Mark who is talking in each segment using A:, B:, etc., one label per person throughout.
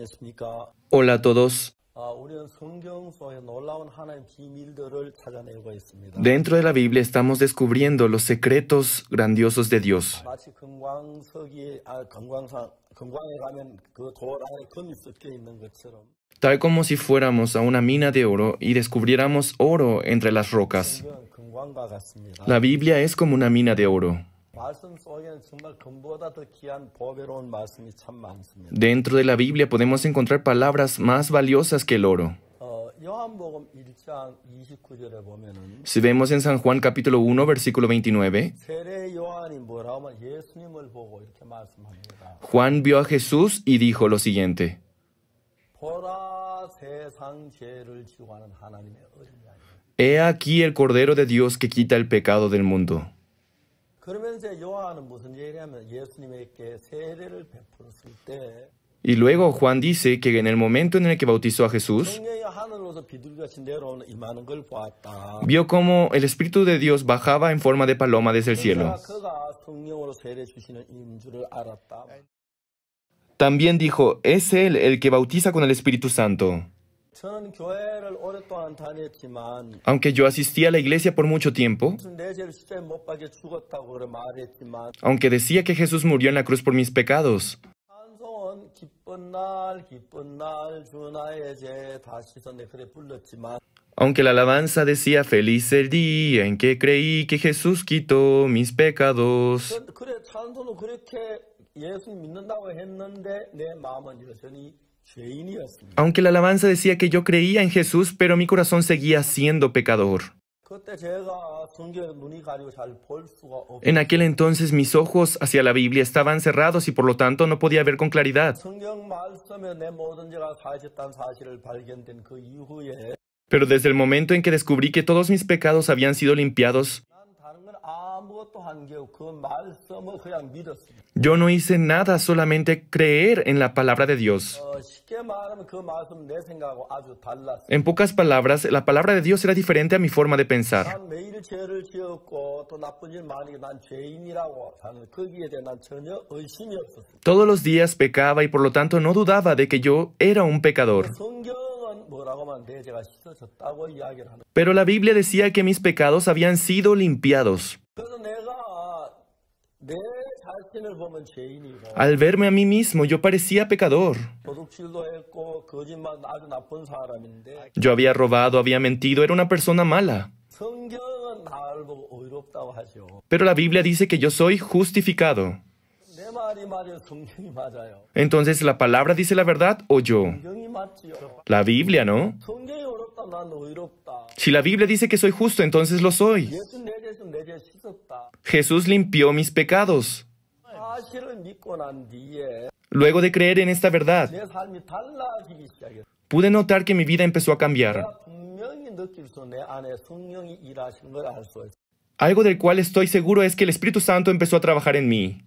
A: 안녕하십니까?
B: Hola a todos.
A: 우리는 성경 속에 놀라운 하나님 비밀들을 찾아내고 있습니다.
B: Dentro de la Biblia estamos descubriendo los secretos grandiosos de Dios.
A: 마치 금광에 가면 그 돌 안에 금이 섞여 있는 것처럼
B: Tal como si fuéramos a una mina de oro y descubriéramos oro entre las rocas.
A: 성경은 금광과 같습니다.
B: La Biblia es como una mina de oro.
A: 말씀 속에는 정말 금보다 더 귀한 보배로운 말씀이 참 많습니다.
B: Dentro de la Biblia podemos encontrar palabras más valiosas que el oro.
A: 요한복음 1장 29절에 보면은
B: Si vemos en San Juan capítulo 1, versículo 29,
A: 세례 요한이 뭐라고 하면 예수님을 보고 이렇게 말씀합니다.
B: Juan vio a Jesús y dijo lo siguiente:
A: 보라 세상 죄를 지고 하는 하나님의 어린 양.
B: He aquí el Cordero de Dios que quita el pecado del mundo.
A: 그러면서 요한은 무슨 얘기를 하면 예수님에게 세례를 베풀었을 때
B: Y luego Juan dice que en el momento en el que bautizó a Jesús,
A: 성령이 하늘로서 비둘기같이 내려오는 임하는 걸 보았다.
B: vio cómo el Espíritu de Dios bajaba en forma de paloma desde el cielo.
A: 그가 성령으로 세례 주시는 이인 줄을 알았다.
B: También dijo, es Él el que bautiza con el Espíritu Santo.
A: 저는 교회를 오랫동안 다녔지만
B: Aunque yo asistí a la iglesia por mucho tiempo,
A: 내 죄를 십자가에 못 박혀 죽었다고 그래 말했지만
B: aunque decía que Jesús murió en la cruz por mis pecados,
A: 찬송은 기쁜 날 주 나의 죄 다시서 내 그래 불렀지만
B: aunque la alabanza decía, feliz el día en que creí que Jesús quitó mis pecados,
A: 그래 찬송은 그렇게 예수님 믿는다고 했는데 내 마음은 여전히 죄인이었습니다.
B: aunque la alabanza decía que yo creía en Jesús, pero mi corazón seguía siendo pecador.
A: 그때 제가 성경에 눈이 가리고 잘 볼 수가 없.
B: En aquel entonces mis ojos hacia la Biblia estaban cerrados y por lo tanto no podía ver con claridad.
A: 성경 말씀에 내 모든 죄가 사해졌다는 사실을 발견된 그 이후에
B: Pero desde el momento en que descubrí que todos mis pecados habían sido limpiados,
A: 난 다른 건 아무것도 한 게 없고 그 말씀을 그냥 믿었습니다.
B: yo no hice nada, solamente creer en la palabra de Dios.
A: 쉽게 말하면 그 말씀 내 생각하고 아주 달랐어요.
B: En pocas palabras, la palabra de Dios era diferente a mi forma de pensar.
A: 난 매일 죄를 지었고 또 나쁜 일 많이 난 죄인이라고 하는 거기에 대해 난 전혀 의심이 없었어요.
B: Todos los días pecaba y por lo tanto no dudaba de que yo era un pecador.
A: 성경은 뭐라고 하면 내 죄가 씻어졌다고 이야기를 하는.
B: Pero la Biblia decía que mis pecados habían sido limpiados.
A: 그래서 내가 내 자신을 보면 죄인이고
B: Al verme a mí mismo, yo parecía pecador.
A: 도둑질도 했고 거짓말 아주 나쁜 사람인데
B: Yo había robado, había mentido, era una persona mala.
A: 성경은 나를 보고 의롭다고 하죠.
B: Pero la Biblia dice que yo soy justificado.
A: 내 말이 맞아요. 성경이 맞아요.
B: Entonces, ¿la palabra dice la verdad o yo?
A: 성경이 맞지요.
B: La Biblia, ¿no?
A: 성경이 의롭다. 난 의롭다.
B: Si la Biblia dice que soy justo, entonces lo soy.
A: 예수 내 죄 있으면 내 죄 씻었다.
B: Jesús limpió mis pecados.
A: 사실을 믿고 난 뒤에
B: Luego de creer en esta verdad,
A: 내 삶이 달라지기 시작했어요.
B: pude notar que mi vida empezó a cambiar.
A: 내가 분명히 느낄 수 내 안에 성령이 일하신 걸 알 수 있어요.
B: Algo del cual estoy seguro es que el Espíritu Santo empezó a trabajar en mí.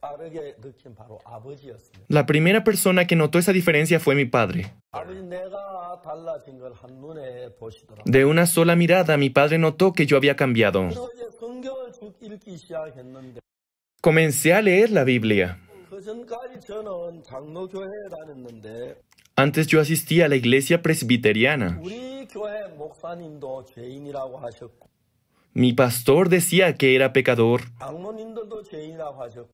A: 빠르게 느낀 바로 아버지였습니다.
B: La primera persona que notó esa diferencia fue mi padre.
A: 아버지 내가 달라진 걸 한눈에 보시더라고요.
B: De una sola mirada, mi padre notó que yo había cambiado.
A: 그래서 이제 성경을 쭉 읽기 시작했는데
B: Comencé a leer la Biblia.
A: 그 전까지 저는 장로교회에 다녔는데
B: Antes yo asistía a la iglesia presbiteriana.
A: 우리 교회 목사님도 죄인이라고 하셨고
B: Mi pastor decía que era pecador.
A: 장로님들도 죄인이라고 하셨고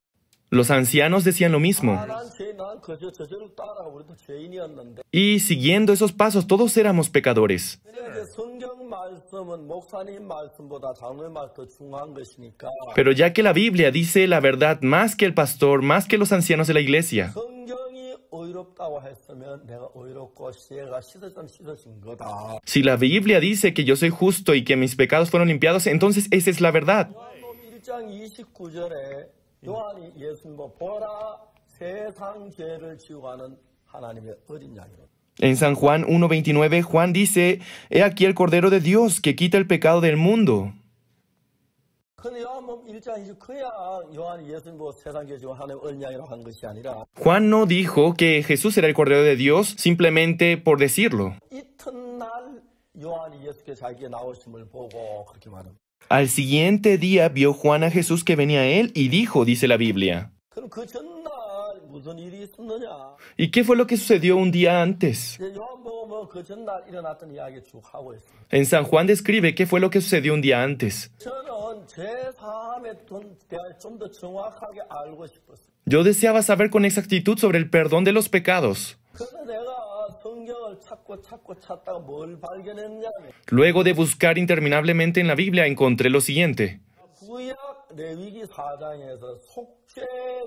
B: Los ancianos decían lo mismo.
A: 난 죄인, 난 저절을 따라 우리도 죄인이었는데
B: Y siguiendo esos pasos, todos éramos pecadores.
A: 이제 성경 말씀은 목사님 말씀보다 장로님 말씀 더 중요한 것이니까
B: Pero ya que la Biblia dice la verdad más que el pastor, más que los ancianos de la iglesia,
A: 성경이 의롭다고 했으면 내가 의롭고 죄가 씻어진 거다.
B: si la Biblia dice que yo soy justo y que mis pecados fueron limpiados, entonces esa es la verdad.
A: 요한복음 1장 29절에 요한이 예수님 보라 세상 죄를 지우고 하는 하나님의 어린 양이로다.
B: En San Juan 1:29, Juan dice, he aquí el Cordero de Dios que quita el pecado del mundo.
A: 근데 요한복음 1장 29야 요한이 예수님 보고 세상 죄 지우고 하나님의 어린 양이라고 한 것이 아니라
B: Juan no dijo que Jesús era el Cordero de Dios simplemente por decirlo.
A: 이튿날 요한이 예수께 자기의 나오심을 보고 그렇게 말합니다.
B: Al siguiente día vio Juan a Jesús que venía a él y dijo, dice la Biblia.
A: 그럼 그 전날 무슨 일이 있었느냐?
B: ¿Y qué fue lo que sucedió un día antes?
A: 이제 요한복음은 그 전날 일어났던 이야기 쭉 하고 있습니다.
B: En San Juan describe qué fue lo que sucedió un día antes.
A: 저는 제3에 대해 좀 더 정확하게 알고 싶었어요.
B: Yo deseaba saber con exactitud sobre el perdón de los pecados.
A: 그래서 내가 성경을 찾다가 뭘 발견했냐면
B: Luego de buscar interminablemente en la Biblia, encontré lo siguiente.
A: 구약 레위기 4장에서 속죄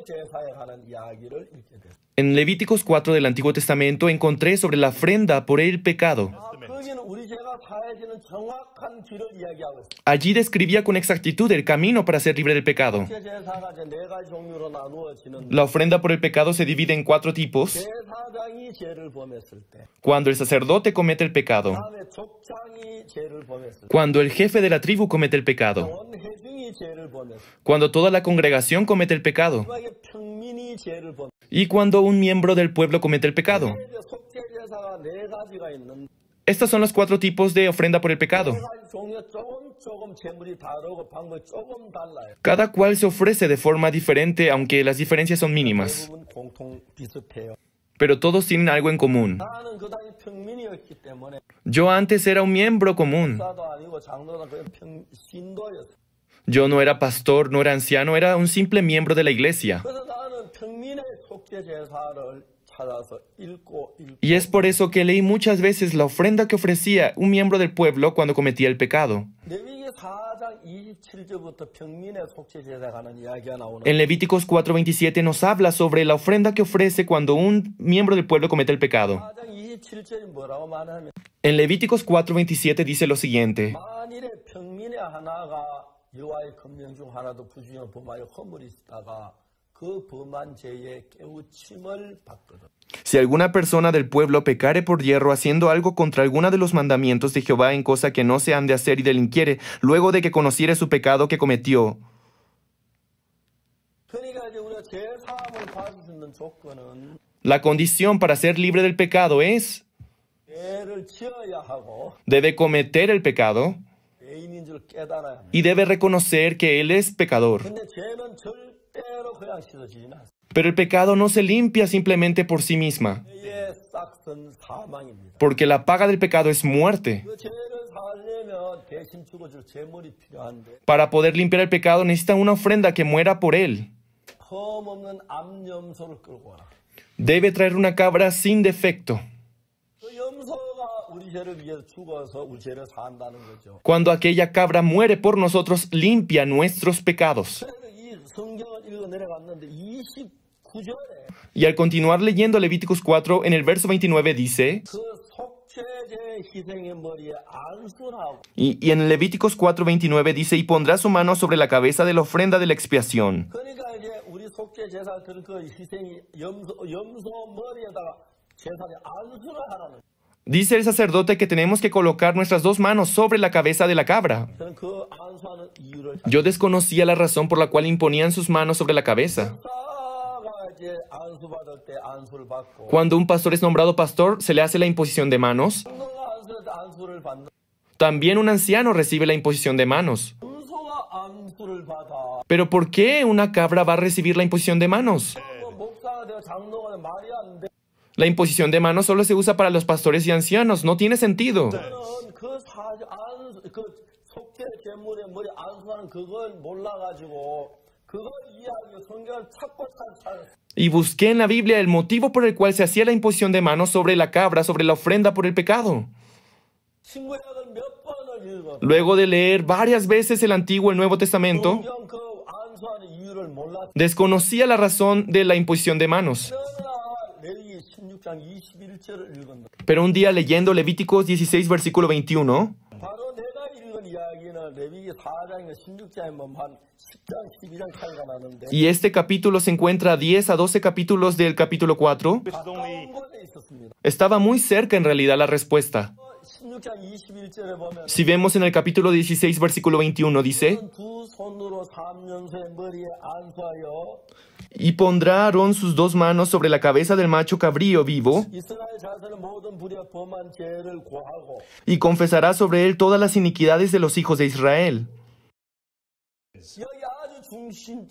A: 제사에 관한 이야기를 읽게 됐어요.
B: En Levíticos 4 del Antiguo Testamento encontré sobre la ofrenda por el pecado.
A: 거기는 우리 죄가 사해지는 정확한 길을 이야기하고 있어요.
B: Allí describía con exactitud el camino para ser libre del pecado.
A: 속죄 제사가 이제 네 가지 종류로 나누어지는
B: La ofrenda por el pecado se divide en 4 tipos.
A: 제사장이 죄를 범했을 때,
B: Cuando el sacerdote comete el pecado,
A: 다음에 족장이 죄를 범했을 때,
B: cuando el jefe de la tribu comete el pecado,
A: 원회중이 죄를 범했을 때,
B: cuando toda la congregación comete el pecado
A: 마지막에 평민이 죄를 범했을
B: y cuando un miembro del pueblo comete el pecado.
A: 때 속죄 제사가 네 가지가 있는데
B: Estos son los 4 tipos de ofrenda por el pecado.
A: 네 가지 종류 조금 제물이 다르고 방법이 조금 달라요.
B: Cada cual se ofrece de forma diferente, aunque las diferencias son mínimas.
A: 대부분 공통 비슷해요.
B: Pero todos tienen algo en común.
A: 나는 그 당시 평민이었기 때문에
B: Yo antes era un miembro común.
A: 사도 아니고 장로도 그냥 신도였어요.
B: Yo no era pastor, no era anciano, era un simple miembro de la iglesia.
A: 그래서 나는 평민의 속죄 제사를 찾아서 읽고
B: Y es por eso que leí muchas veces la ofrenda que ofrecía un miembro del pueblo cuando cometía el pecado.
A: 레위기 4장 27절부터 평민의 속죄 제사에 관한 이야기가 나오는
B: En Levíticos 4:27 nos habla sobre la ofrenda que ofrece cuando un miembro del pueblo comete el pecado.
A: 4장 27절이 뭐라고 말하냐면
B: En Levíticos 4:27 dice lo siguiente.
A: 만일에 평민의 하나가 여호와의 금령 중 하나도 부주의로 범하여 허물이 있다가 그 범한 죄에 깨우침을 받거든.
B: Si alguna persona del pueblo pecare por hierro haciendo algo contra alguno de los mandamientos de Jehová en cosa que no se han de hacer y delinquiere, luego de que conociere su pecado que cometió.
A: 그러니까 이제 우리가 죄사함을 받을 수 있는 조건은
B: La condición para ser libre del pecado es,
A: 죄를 지어야 하고
B: debe cometer el pecado
A: 죄인인 줄 깨달아야 합니다.
B: y debe reconocer que él es pecador.
A: 근데 죄는 절대로 그냥 씻어지지는 않습니다.
B: Pero el pecado no se limpia simplemente por sí misma,
A: 죄의 싹은 사망입니다.
B: porque la paga del pecado es muerte.
A: 그 죄를 살려면 대신 죽어줄 제물이 필요한데
B: Para poder limpiar el pecado necesita una ofrenda que muera por él.
A: 흠없는 암염소를 끌고 와라.
B: Debe traer una cabra sin defecto.
A: 그 염소가 우리 죄를 위해서 죽어서 우리 죄를 산다는 거죠.
B: Cuando aquella cabra muere por nosotros, limpia nuestros pecados.
A: 그래서 이 성경을 읽어 내려갔는데 29절에
B: Y al continuar leyendo Levíticos 4, en el verso 29 dice,
A: 그 속죄제 희생의 머리에 안수하고
B: y en Levíticos 4:29 dice, y pondrá su mano sobre la cabeza de la ofrenda de la expiación.
A: 그러니까 이제 우리 속죄 제사 드릴 그 희생이 염소 머리에다가 제사에 안수를 하라는.
B: Dice el sacerdote que tenemos que colocar nuestras 2 manos sobre la cabeza de la cabra.
A: 저는 그 안수하는 이유를
B: Yo desconocía la razón por la cual imponían sus manos sobre la cabeza.
A: 목사가 이제 안수받을 때 안수를 받고
B: Cuando un pastor es nombrado pastor, se le hace la imposición de manos.
A: 장로가 안수할 때 안수를 받는
B: También un anciano recibe la imposición de manos.
A: 염소가 안수를 받아.
B: Pero ¿por qué una cabra va a recibir la imposición de manos?
A: 목사가 되어 장로가 되어 말이 안 돼.
B: La imposición de manos solo se usa para los pastores y ancianos. No tiene sentido.
A: 저는 그 사주 안수 그 속죄 제물의 머리 안수하는 그걸 몰라가지고 그걸 이해하기 성경을 찾고 찾았어요.
B: Y busqué en la Biblia el motivo por el cual se hacía la imposición de manos sobre la cabra, sobre la ofrenda por el pecado.
A: 신구약을 몇 번을 읽어.
B: Luego de leer varias veces el Antiguo y el Nuevo Testamento,
A: 성경 그 안수하는 이유를 몰랐어.
B: desconocía la razón de la imposición de manos.
A: 그러나 레위기 16장 21절을 읽었는데
B: Pero un día leyendo Levíticos 16, versículo 21,
A: 바로 내가 읽은 이야기는 레위기 4장에서 16장에 한 10장, 12장 차이가 나는데
B: y este capítulo se encuentra a 10 a 12 capítulos del capítulo 4,
A: 가까운 곳에 있었습니다.
B: estaba muy cerca en realidad la respuesta.
A: 16장 21절에 보면
B: Si vemos en el capítulo 16, versículo 21, dice,
A: 두 손으로 삼년소의 머리에 안수하여
B: y pondrá Aarón sus 2 manos sobre la cabeza del macho cabrío vivo,
A: 이스라엘 자손의 모든 불의에 범한 죄를 고하고
B: y confesará sobre él todas las iniquidades de los hijos de Israel.
A: 여기 아주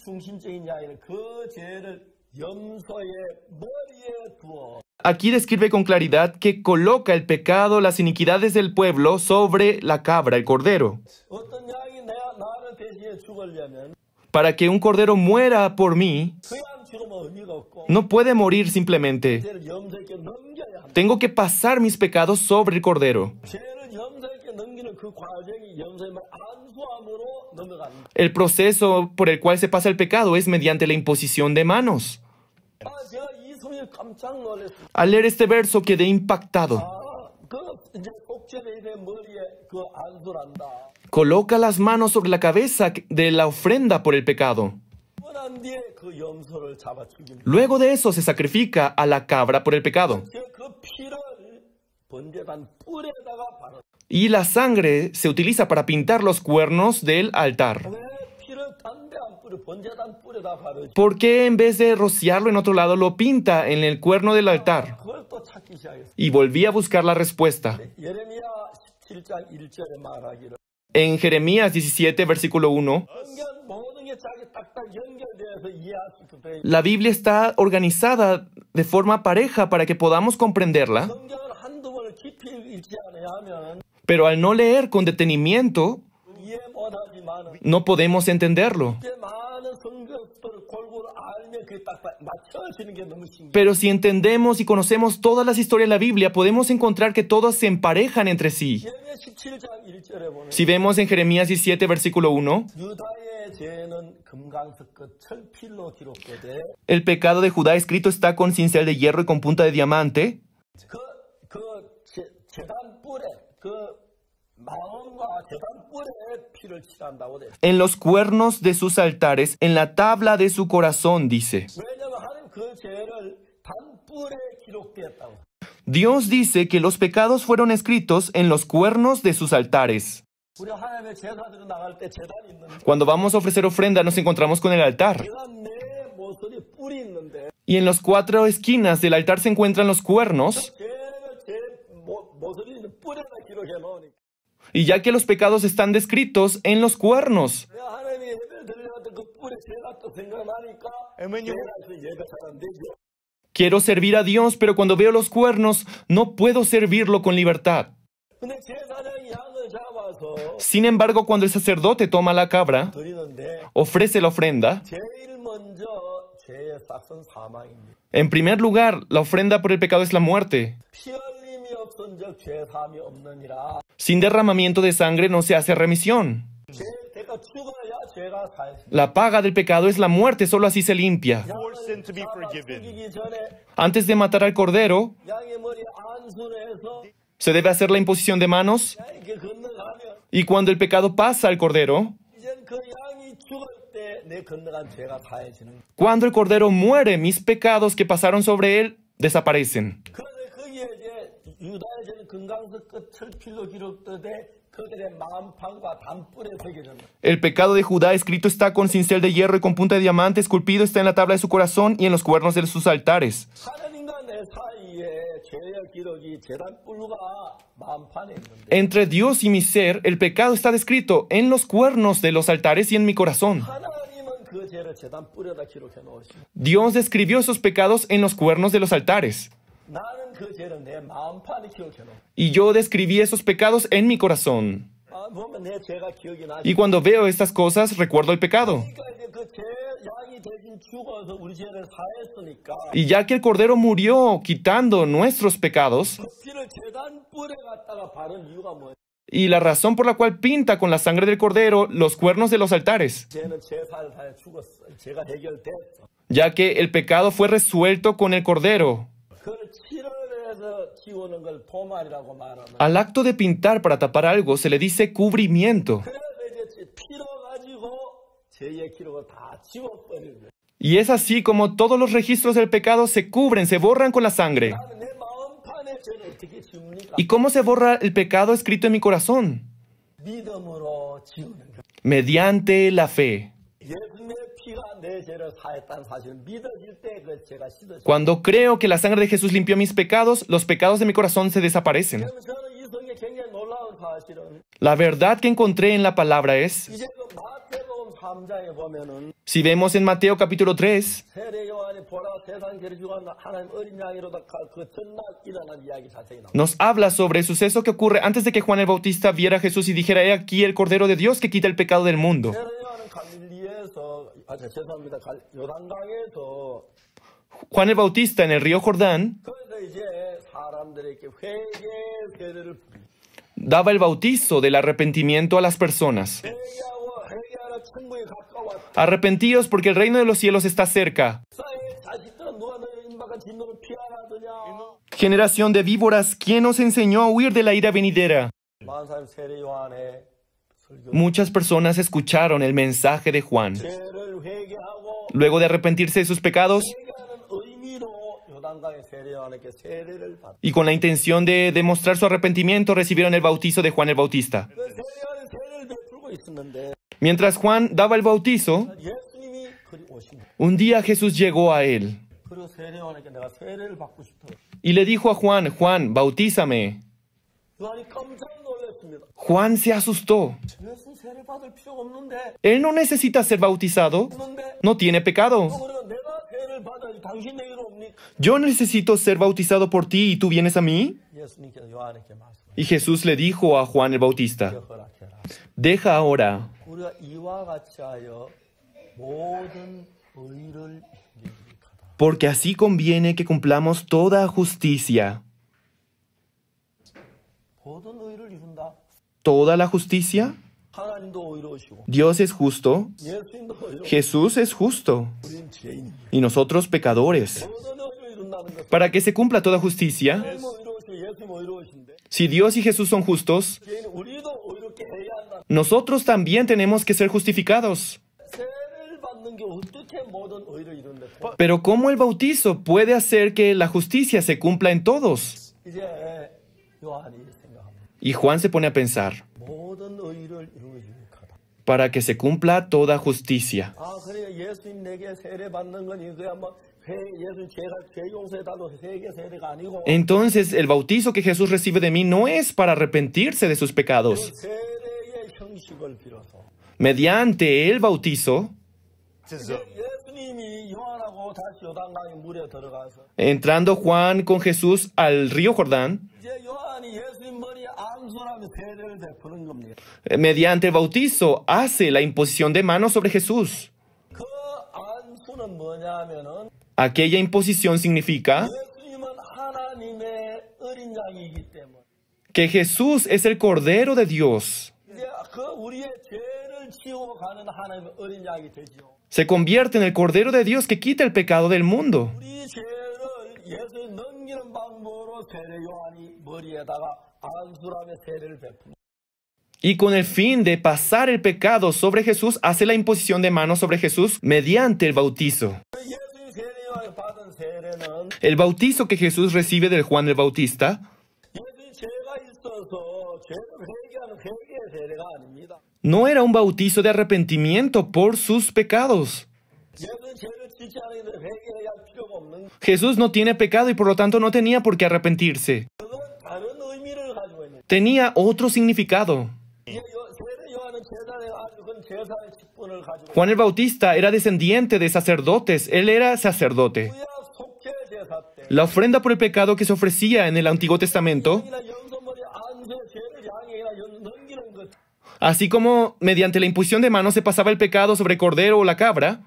A: 중심적인 이야기는 그 죄를 염소의 머리에 두어.
B: Aquí describe con claridad que coloca el pecado, las iniquidades del pueblo sobre la cabra, el cordero.
A: 어떤 양이 나를 대신해 죽으려면
B: Para que un cordero muera por mí,
A: 그 양 죽으면 의미가 없고
B: no puede morir simplemente.
A: 죄를 염소에게 넘겨야 합니다.
B: Tengo que pasar mis pecados sobre el cordero.
A: 죄를 염소에게 넘기는 그 과정이 염소의 안수함으로 넘어갑니다.
B: El proceso por el cual se pasa el pecado es mediante la imposición de manos.
A: 제가 이 소리에 깜짝 놀랐습니다.
B: Al leer este verso quedé impactado.
A: 이제 속죄제의 머리에 그 안수란다.
B: Coloca las manos sobre la cabeza de la ofrenda por el pecado.
A: 난 뒤에 그 염소를 잡아 죽입니다.
B: Luego de eso se sacrifica a la cabra por el pecado.
A: 그 피를 번제단 뿔에다가 바르.
B: Y la sangre se utiliza para pintar los cuernos del altar.
A: 왜 피를 딴 데 안 뿌려 번제단 뿔에다 바르지?
B: ¿Por qué en vez de rociarlo en otro lado lo pinta en el cuerno del altar?
A: 그걸 또 찾기 시작했어요.
B: Y volví a buscar la respuesta.
A: 예레미야 17장 1절에 말하기를
B: En Jeremías 17, versículo 1,
A: 연결 모든 게 자기 딱딱 연결되어서 이해할 수 있게
B: la Biblia está organizada de forma pareja para que podamos comprenderla,
A: 성경을 한두 번을 깊이 읽지 않아야 하면
B: pero al no leer con detenimiento,
A: 이해 못하지만
B: no podemos entenderlo.
A: 이제 많은 성경들을 골고루 알면 그게 딱딱 맞춰지는 게 너무 신기해요.
B: Pero si entendemos y conocemos todas las historias de la Biblia, podemos encontrar que todas se emparejan entre sí.
A: 예레미야 17장 1절에 보면
B: Si vemos en Jeremías 17, versículo 1,
A: 유다의 죄는 금강석 끝 철필로 기록되되
B: el pecado de Judá escrito está con cincel de hierro y con punta de diamante.
A: 재단 뿔에 그 마음과 재단 뿔에 피를 칠한다고 돼.
B: En los cuernos de sus altares, en la tabla de su corazón, dice.
A: 왜냐하면 하나님 그 죄를 단뿔에 기록되었다고.
B: Dios dice que los pecados fueron escritos en los cuernos de sus altares.
A: 우리 하나님의 제사들을 나갈 때 재단이 있는데
B: Cuando vamos a ofrecer ofrenda, nos encontramos con el altar.
A: 재단 내 모서리 뿔이 있는데
B: Y en las cuatro esquinas del altar se encuentran los cuernos.
A: 죄를 제 모서리 있는 뿔에다 기록해 놓으니까
B: Y ya que los pecados están descritos en los cuernos,
A: 내가 하나님이 예배를 드리려고 할 때 그 뿔에 죄가 또 생각나니까 죄라서 예배 잘 안 되죠.
B: quiero servir a Dios, pero cuando veo los cuernos, no puedo servirlo con libertad.
A: 근데 제사장이 양을 잡아서
B: Sin embargo, cuando el sacerdote toma la cabra,
A: 드리는데
B: ofrece la ofrenda,
A: 제일 먼저 죄의 싹은 사망입니다.
B: en primer lugar, la ofrenda por el pecado es la muerte.
A: 피 흘림이 없은즉 죄 사함이 없느니라.
B: Sin derramamiento de sangre no se hace remisión.
A: 내가 죽어야 죄가 사했습니다.
B: La paga del pecado es la muerte, solo así se limpia.
A: 양을 잡아 죽이기 전에
B: Antes de matar al cordero,
A: 양의 머리에 안수를 해서
B: se debe hacer la imposición de manos,
A: 양에게 건너가면
B: y cuando el pecado pasa al cordero,
A: 이젠 그 양이 죽을 때 내 건너간 죄가 사해지는 거예요.
B: cuando el cordero muere, mis pecados que pasaron sobre él desaparecen.
A: 그런데 거기에 이제 유다의 죄는 금강석 끝 철필로 기록되되 그들의 마음판과 단뿔에 새겨졌다.
B: El pecado de Judá escrito está con cincel de hierro y con punta de diamante, esculpido está en la tabla de su corazón y en los cuernos de sus altares.
A: 하나님과 내 사이에 죄의 기록이 재단뿔과 마음판에 있는데
B: Entre Dios y mi ser, el pecado está descrito en los cuernos de los altares y en mi corazón.
A: 하나님은 그 죄를 재단뿔에다 기록해 놓으시고
B: Dios describió esos pecados en los cuernos de los altares.
A: 나는 그 죄를 내 마음판에 기록해 놓고
B: Y yo describí esos pecados en mi corazón.
A: 보면 내 죄가 기억이 나지.
B: Y cuando veo estas cosas, recuerdo el pecado.
A: 그러니까 이제 그 죄 양이 대신 죽어서 우리 죄를 사했으니까
B: Y ya que el Cordero murió quitando nuestros pecados,
A: 그 피를 재단뿔에 갖다가 바른 이유가 뭐예요?
B: y la razón por la cual pinta con la sangre del Cordero los cuernos de los altares,
A: 죄는 제사를 사해 죽었어. 죄가 해결됐어.
B: ya que el pecado fue resuelto con el Cordero.
A: 그걸 칠을 해서 지우는 걸 포말이라고 말하는.
B: Al acto de pintar para tapar algo se le dice cubrimiento.
A: 그래서 이제 피로 가지고 죄의 기록을 다 지워버리는 거예요.
B: Y es así como todos los registros del pecado se cubren, se borran con la sangre.
A: 나는 내 마음판에 죄를 어떻게 지웁니까?
B: ¿Y cómo se borra el pecado escrito en mi corazón?
A: 믿음으로 지우는 거예요.
B: Mediante la fe.
A: 예수님의 피가 내 죄를 사했다는 사실을 믿어질 때 그 죄가 씻어져요.
B: Cuando creo que la sangre de Jesús limpió mis pecados, los pecados de mi corazón se desaparecen.
A: 그러면 저는 이 성경에 굉장히 놀라운 사실은
B: La verdad que encontré en la palabra es
A: 이제 그 마태복음 3장에 보면은
B: Si vemos en Mateo capítulo 3,
A: 세례 요한이 보라 세상 죄를 지고 하나님 어린 양이로다 그 전날 일어난 이야기 자세히 나옵니다.
B: nos habla sobre el suceso que ocurre antes de que Juan el Bautista viera a Jesús y dijera, he aquí el Cordero de Dios que quita el pecado del mundo.
A: 세례 요한은 갈릴리에서 죄송합니다. 요단강에서
B: Juan el Bautista en el río Jordán
A: 그래서 이제 사람들에게 회개 세례를 부립니다.
B: daba el bautizo del arrepentimiento a las personas.
A: 회개하라 천국에 가까워
B: Arrepentíos porque el reino de los cielos está cerca.
A: 사의 자식들은 누가 너희 임박한 진노를 피하라더냐.
B: Generación de víboras, ¿quién os enseñó a huir de la ira venidera?
A: 많은 사람 세례 요한의 설교
B: Muchas personas escucharon el mensaje de Juan.
A: 죄를 회개하고
B: Luego de arrepentirse de sus pecados
A: 회개하는 의미로 요단강의 세례 요한에게 세례를 받.
B: y con la intención de demostrar su arrepentimiento recibieron el bautizo de Juan el Bautista.
A: 그 세례 요한이 세례를 베풀고 있었는데
B: Mientras Juan daba el bautizo,
A: 예수님이 그리 오신 거예요.
B: un día Jesús llegó a él
A: 그리고 세례 요한에게 내가 세례를 받고 싶다.
B: y le dijo a Juan, Juan, bautízame.
A: 요한이 깜짝 놀랐습니다.
B: Juan se asustó.
A: 예수 세례 받을 필요가 없는데
B: Él no necesita ser bautizado, no tiene pecado.
A: 그러면 내가 세례를 받아야지 당신 내게로 옵니까?
B: Yo necesito ser bautizado por ti y tú vienes a mí.
A: 예수님께서 요한에게 말씀하셨어요.
B: Y Jesús le dijo a Juan el Bautista,
A: 허락해라.
B: deja ahora,
A: 우리가 이와 같이 하여 모든 의를 이루리이다.
B: porque así conviene que cumplamos toda justicia.
A: 모든 의를 이룬다.
B: ¿Toda la justicia?
A: 하나님도 의로우시고
B: Dios es justo,
A: 예수님도 의로우시고
B: Jesús es justo
A: 우리는 죄인이에요.
B: y nosotros pecadores.
A: 모든 의를 이룬다는 것은
B: Para que se cumpla toda justicia,
A: 하나님 의로우시고 예수님 의로우신데
B: si Dios y Jesús son justos,
A: 죄인 우리도 의롭게 해야 한다.
B: nosotros también tenemos que ser justificados.
A: 세례를 받는 게 어떻게 모든 의를 이루는데?
B: Pero ¿cómo el bautizo puede hacer que la justicia se cumpla en todos?
A: 이제 요한이 생각합니다.
B: Y Juan se pone a pensar,
A: 모든 의를 이루어주니까.
B: para que se cumpla toda justicia.
A: 아, 그래 예수님 내게 세례 받는 건 이거야 뭐 예수님 죄 용서해달라고 세계 세례가 아니고
B: Entonces, el bautizo que Jesús recibe de mí no es para arrepentirse de sus pecados.
A: 세례의 형식을 빌어서
B: Mediante el bautizo,
A: 예수님이 요한하고 다시 요단강의 물에 들어가서
B: entrando Juan con Jesús al río Jordán,
A: 이제 요한이 예수님 머리에 안수라며 세례를 베푸는 겁니다.
B: mediante el bautizo, hace la imposición de manos sobre Jesús.
A: 그 안수는 뭐냐면은
B: Aquella imposición significa
A: 예수님은 하나님의 어린 양이기 때문에
B: que Jesús es el Cordero de Dios.
A: 이제 그 우리의 죄를 지워가는 하나님의 어린 양이 되죠.
B: Se convierte en el Cordero de Dios que quita el pecado del mundo.
A: 우리 죄를 예수님 넘기는 방법으로 세례 요한이 머리에다가 안수라며 세례를 베풉니다.
B: Y con el fin de pasar el pecado sobre Jesús, hace la imposición de manos sobre Jesús mediante el bautizo.
A: 예수님 세례 요한이 받은 세례는
B: El bautizo que Jesús recibe del Juan el Bautista
A: 예수님 죄가 있어서 죄를 회개하는 회개의 세례가 아닙니다.
B: no era un bautizo de arrepentimiento por sus pecados.
A: 예수님 죄를 짓지 않는데 회개해야 할 필요가 없는
B: Jesús no tiene pecado y por lo tanto no tenía por qué arrepentirse.
A: 그건 다른 의미를 가지고 있는
B: Tenía otro significado.
A: 세례 요한은 제사에 아주 그 제사의 직분을 가지고
B: Juan el Bautista era descendiente de sacerdotes, él era sacerdote.
A: 구약 속죄 제사 때
B: La ofrenda por el pecado que se ofrecía en el Antiguo Testamento,
A: 이나 염소머리 안수의 죄를 양에나 넘기는 것
B: así como mediante la imposición de manos se pasaba el pecado sobre el cordero o la cabra,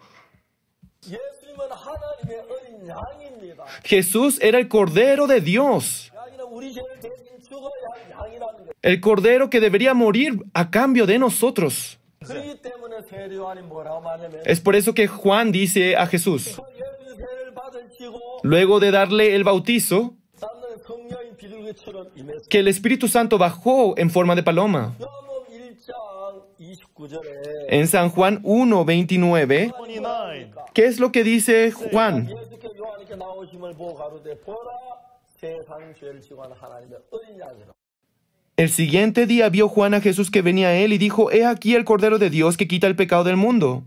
A: 예수님은 하나님의 어린 양입니다.
B: Jesús era el Cordero de Dios,
A: 양이는 우리 죄를 대신 죽어야 할 양이라는 거예요.
B: el Cordero que debería morir a cambio de nosotros.
A: 그렇기 때문에 세례 요한이 뭐라고 말하냐면
B: Es por eso que Juan dice a Jesús,
A: 그 예수님 세례를 받으시고
B: luego de darle el bautizo,
A: 나는 성령이 비둘기처럼 임했어.
B: que el Espíritu Santo bajó en forma de paloma.
A: 요한복음 1장 29절에
B: En San Juan 1:29, ¿qué es lo que dice Juan?
A: 예수께 요한에게 나오심을 보고 가로되 보라 세상 죄를 지고 하는 하나님의 어린 양이라.
B: El siguiente día vio Juan a Jesús que venía a él y dijo, he aquí el Cordero de Dios que quita el pecado del mundo.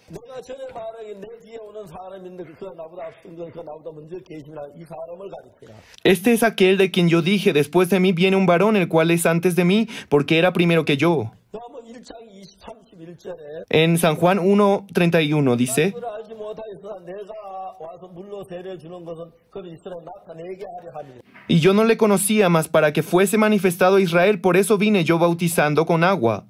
A: 내가 전에 말하기 내 뒤에 오는 사람인데 그가 나보다 앞선 건 그 나보다 먼저 계시나 이 사람을 가리키라.
B: Este es aquel de quien yo dije, después de mí viene un varón, el cual es antes de mí, porque era primero que yo.
A: 요한복음 1장 31 1절에
B: En San Juan 1:31 dice,
A: 그를 알지 못하였으나 내가 와서 물로 세례 주는 것은 그를 이스라엘 나타내게 하려 함이라.
B: y yo no le conocía más para que fuese manifestado a Israel, por eso vine yo bautizando con agua.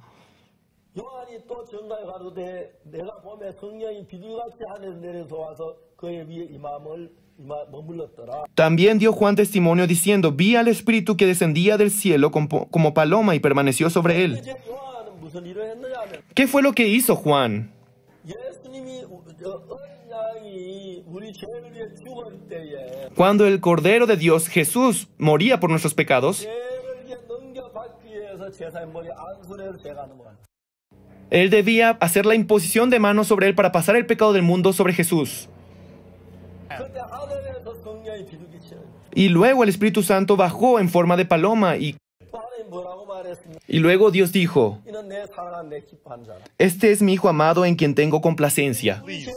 A: 요한이 또 증가에 가로되 내가 보매 성령이 비둘기같이 하늘에서 내려서 와서 그의 위에 머물렀더라.
B: También dio Juan testimonio diciendo, vi al Espíritu que descendía del cielo como paloma y permaneció sobre él.
A: 이제 요한은 무슨 일을 했느냐 하면
B: ¿Qué fue lo que hizo Juan?
A: 예수님이 어린 양이 우리 죄를 위해 죽을 때에
B: Cuando el Cordero de Dios, Jesús, moría por nuestros pecados,
A: 죄를 이제 넘겨받기 위해서 제사의 머리 안수레를 제가는 거야.
B: él debía hacer la imposición de manos sobre él para pasar el pecado del mundo sobre Jesús.
A: 그때 하늘에서 성령이 비둘기 치는
B: Y luego el Espíritu Santo bajó en forma de paloma
A: 또 하나님 뭐라고 말했습니까?
B: y luego Dios dijo,
A: 이는 내 사랑한 내 기뻐하는 자라.
B: este es mi Hijo amado en quien tengo complacencia.
A: 우리 죄를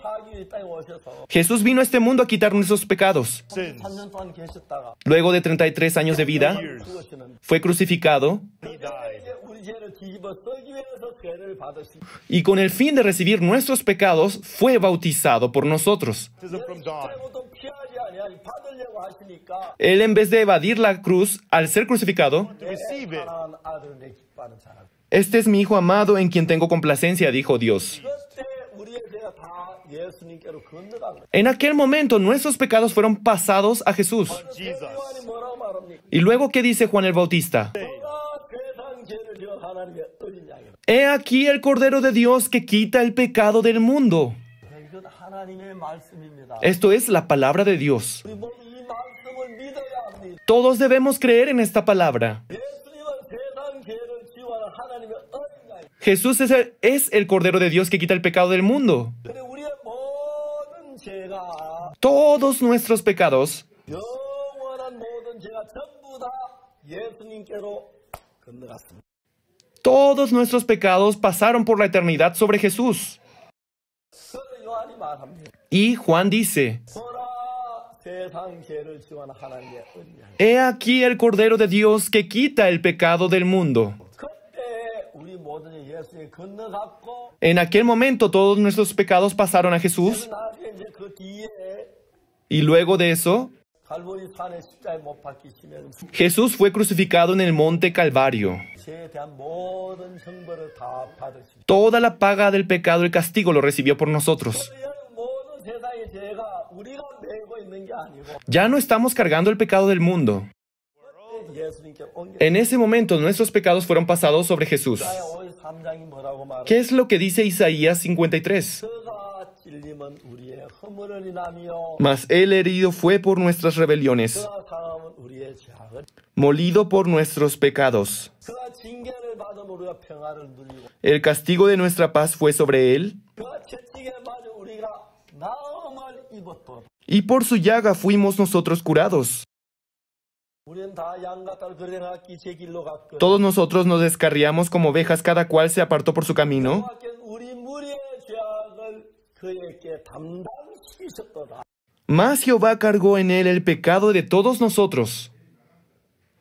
A: 사기 위해 땅에 오셔서
B: Jesús vino a este mundo a quitar nuestros pecados.
A: 3년 동안 계셨다가
B: Luego de 33 años de vida,
A: 죽으시는
B: fue crucificado
A: 이제 우리 죄를 뒤집어 쓰기 위해서 죄를 받으신
B: y con el fin de recibir nuestros pecados fue bautizado por nosotros.
A: 보통 피하지 아니야 받으려고 하시니까
B: Él, en vez de evadir la cruz al ser crucificado,
A: 내 사랑하는 아들 내 기뻐하는 자라.
B: este es mi Hijo amado en quien tengo complacencia, dijo Dios.
A: 그때 우리의 죄가 다 예수님께로 건너간 거예요.
B: En aquel momento nuestros pecados fueron pasados a Jesús.
A: 요한이 뭐라고 말합니까?
B: Y luego, ¿qué dice Juan el Bautista?
A: 너가 세상 죄를 지어 하나님의 어린 양이라.
B: He aquí el Cordero de Dios que quita el pecado del mundo.
A: 이건 하나님의 말씀입니다.
B: Esto es la palabra de Dios.
A: 우리 모두 이 말씀을 믿어야 합니다.
B: Todos debemos creer en esta palabra.
A: 예수님은 세상 죄를 지어하는 하나님의 어린 양.
B: Jesús es el Cordero de Dios que quita el pecado del mundo.
A: 그래 우리의 모든 죄가
B: Todos nuestros pecados,
A: 영원한 모든 죄가 전부 다 예수님께로 건너갔습니다.
B: todos nuestros pecados pasaron por la eternidad sobre Jesús.
A: 그래서 요한이 말합니다.
B: Y Juan dice,
A: 보라 세상 죄를 지어하는 하나님의 어린 양.
B: he aquí el Cordero de Dios que quita el pecado del mundo.
A: 그때 우리 모든 죄 예수님 건너갔고
B: En aquel momento todos nuestros pecados pasaron a Jesús
A: 나중에 이제 그 뒤에
B: y luego de eso
A: 갈보리 산에 십자가에 못 박히시면
B: Jesús fue crucificado en el monte Calvario.
A: 죄에 대한 모든 형벌을 다 받으시고
B: Toda la paga del pecado, el castigo lo recibió por nosotros.
A: 모든 세상의 죄가 우리가 메고 있는 게 아니고
B: Ya no estamos cargando el pecado del mundo.
A: 예수님께 옮겨
B: En ese momento nuestros pecados fueron pasados sobre Jesús.
A: 이사야 53장이 뭐라고 말해?
B: ¿Qué es lo que dice Isaías 53?
A: 그가 찔림은 우리의 허물을 인하며
B: Mas él herido fue por nuestras rebeliones,
A: 그가 상함은 우리의 죄악을
B: molido por nuestros pecados.
A: 그가 징계를 받은 우리가 평화를 누리고
B: El castigo de nuestra paz fue sobre él,
A: 그가 채찍에 맞은 우리가 나음을 입었도다.
B: y por su llaga fuimos nosotros curados.
A: 우리는 다 양과 딸 그레나기 제 길로 갔거든.
B: Todos nosotros nos descarriamos como ovejas, cada cual se apartó por su camino,
A: 우리 무리의 죄악을 그에게 담당시키셨도다.
B: mas Jehová cargó en él el pecado de todos nosotros.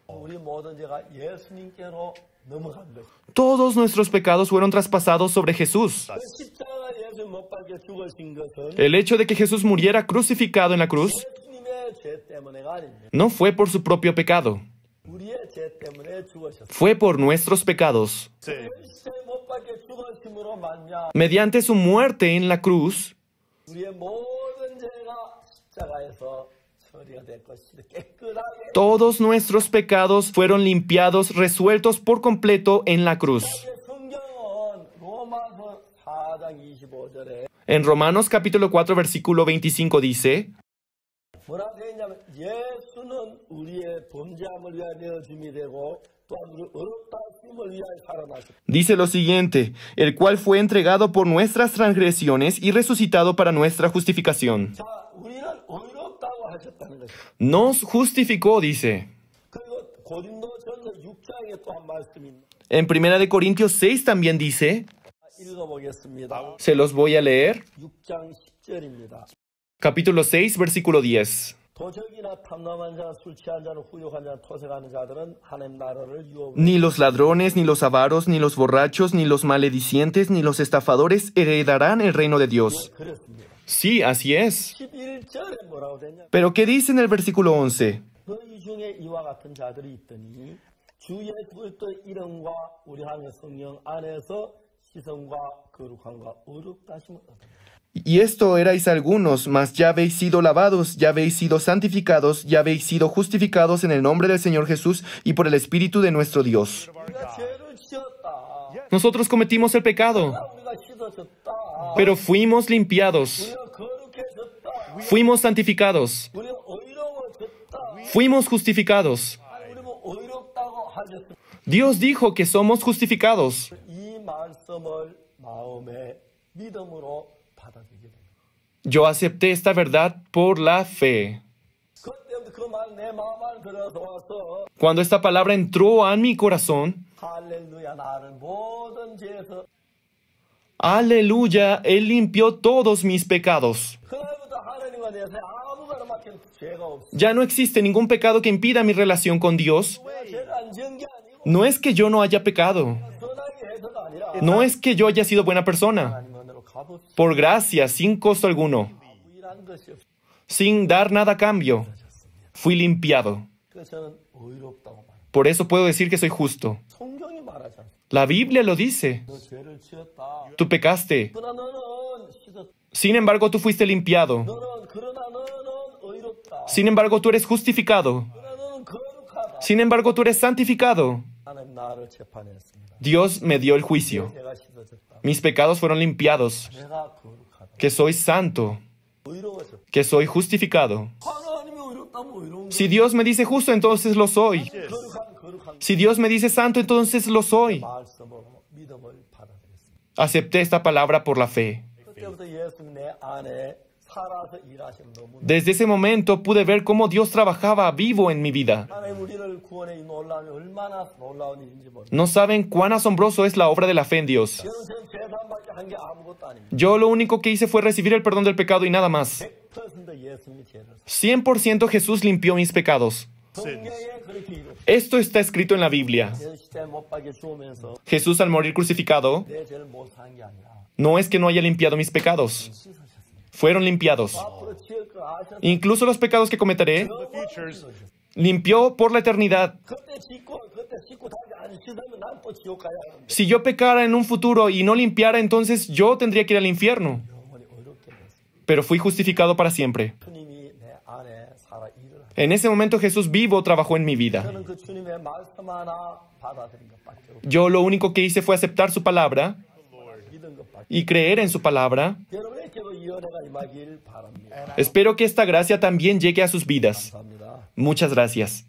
A: 우리 모든 죄가 예수님께로 넘어간 것.
B: Todos nuestros pecados fueron traspasados sobre Jesús.
A: 그 십자가 예수 못 박혀 죽으신 것은
B: El hecho de que Jesús muriera crucificado en la cruz
A: 예수님의 죄 때문에가 아닙니다.
B: no fue por su propio pecado,
A: 우리의 죄 때문에 죽으셨어요.
B: fue por nuestros pecados.
A: 십자가에 못 박혀 죽으심으로 말미암아
B: Mediante su muerte en la cruz,
A: 우리의 모든 죄가 십자가에서 처리가 될 것이다. 깨끗하게
B: todos nuestros pecados fueron limpiados, resueltos por completo en la cruz.
A: 성경은 로마서 4장 25절에
B: En Romanos capítulo 4 versículo 25 dice,
A: 뭐라 되어 있냐면 예수는 우리의 범죄함을 위하여 내어짐이 되고 또한 우리 어렵다 힘을 위하여 살아나셨다.
B: dice lo siguiente, el cual fue entregado por nuestras transgresiones y resucitado para nuestra justificación.
A: 자, 우리는 어렵다고 하셨다는 것이죠.
B: Nos justificó, dice.
A: 그리고 고린도전서 6장에 또 한 말씀이 있는
B: En 1 de Corintios 6 también dice,
A: 읽어보겠습니다.
B: se los voy a leer,
A: 6장 10절입니다.
B: capítulo 6 versículo 10.
A: 도적이나 탐남한 자, 술 취한 자는 후욕한 자, 토색하는 자들은 하나님 나라를 유업으로
B: Ni los ladrones, ni los avaros, ni los borrachos, ni los maledicientes, ni los estafadores heredarán el reino de Dios.
A: 그랬습니다.
B: Sí, así es.
A: 11절에 뭐라고 되냐?
B: Pero ¿qué dice en el versículo 11?
A: 너희 중에 이와 같은 자들이 있더니 주 예수 그리스도의 이름과 우리 하나님의 성령 안에서 시선과 거룩함과 의롭다심을 얻으라.
B: Y esto erais algunos, mas ya habéis sido lavados, ya habéis sido santificados, ya habéis sido justificados en el nombre del Señor Jesús y por el Espíritu de nuestro Dios.
A: 우리가 죄를 지었다.
B: Nosotros cometimos el pecado,
A: 우리가 씻어졌다.
B: pero fuimos limpiados,
A: 우리가 거룩해졌다.
B: fuimos santificados,
A: 우리가 의로워졌다.
B: fuimos justificados.
A: 하나님은 의롭다고 하셨습니다.
B: Dios dijo que somos justificados.
A: 이 말씀을 마음의 믿음으로 받아들이게 됩니다.
B: Yo acepté esta verdad por la fe.
A: 그때부터 그 말 내 마음 안에 들어와서
B: Cuando esta palabra entró a mi corazón,
A: 할렐루야 나를 모든 죄에서
B: aleluya, Él limpió todos mis pecados.
A: 그날부터 하나님과 내 사이에 아무거나 막힌 죄가 없어.
B: Ya no existe ningún pecado que impida mi relación con Dios.
A: 왜 죄를 안 지은 게 아니고
B: No es que yo no haya pecado,
A: 선하게 해서가 아니라
B: no es que yo haya sido buena persona.
A: 하나님 은혜로 값없이
B: Por gracia, sin costo alguno,
A: 일한 것이 없어.
B: sin dar nada a cambio, fui limpiado.
A: 그래서 저는 의롭다고 말합니다.
B: Por eso puedo decir que soy justo.
A: 성경이 말하지 않습니다.
B: La Biblia lo dice.
A: 너 죄를 지었다.
B: Tú pecaste.
A: 그러나 너는 씻었다.
B: Sin embargo, tú fuiste limpiado.
A: 그러나 너는 의롭다.
B: Sin embargo, tú eres justificado.
A: 그러나 너는 거룩하다.
B: Sin embargo, tú eres santificado.
A: 하나님 나를 재판했습니다.
B: Dios me dio el juicio.
A: 내가 씻어졌다.
B: Mis pecados fueron limpiados.
A: 내가 거룩하다.
B: Que soy santo.
A: 의로워졌다.
B: Que soy justificado.
A: 하나님이 의롭다면 의로운
B: Si Dios me dice justo, entonces lo soy.
A: 거룩한
B: Si Dios me dice santo, entonces lo soy.
A: 말씀으로 믿음을 받아들였습니다.
B: Acepté esta palabra por la fe.
A: 그때부터 예수님 내 안에 살아서 일하시는 너무
B: Desde ese momento pude ver cómo Dios trabajaba vivo en mi vida.
A: 하나님 우리를 구원해 이 놀라움이 얼마나 놀라운 일인지 모릅니다.
B: No saben cuán asombroso es la obra de la fe en Dios.
A: 저는 죄사함밖에 한 게 아무것도 아닙니다.
B: Yo lo único que hice fue recibir el perdón del pecado y nada más.
A: 100% 예수님이 죄를
B: 100% Jesús limpió mis pecados.
A: 성경에 그렇게 이루었어요.
B: Esto está escrito en la Biblia.
A: 제 시대 못 박여 죽으면서
B: Jesús al morir crucificado,
A: 내 죄를 못 사는 게 아니라
B: no es que no haya limpiado mis pecados.
A: 씻으셨습니다.
B: Fueron limpiados.
A: 앞으로 지을 거 아셨어요.
B: Incluso los pecados que cometeré, limpió por la eternidad.
A: 그때 씻고 다시 안 씻으면 난 또 지옥 가야 하는데
B: Si yo pecara en un futuro y no limpiara, entonces yo tendría que ir al infierno.
A: 영원히 어렵게 됐어요.
B: Pero fui justificado para siempre.
A: 주님이 내 안에 살아 일을 하셨어요.
B: En ese momento Jesús vivo trabajó en mi vida.
A: 저는 그 주님의 말씀 하나 받아들인 것밖에 없고
B: Yo lo único que hice fue aceptar su palabra
A: 믿은 것밖에
B: y creer en su palabra.
A: 여러분에게도 이 은혜가 임하길 바랍니다.
B: Espero que esta gracia también llegue a sus vidas.
A: 감사합니다.
B: Muchas gracias.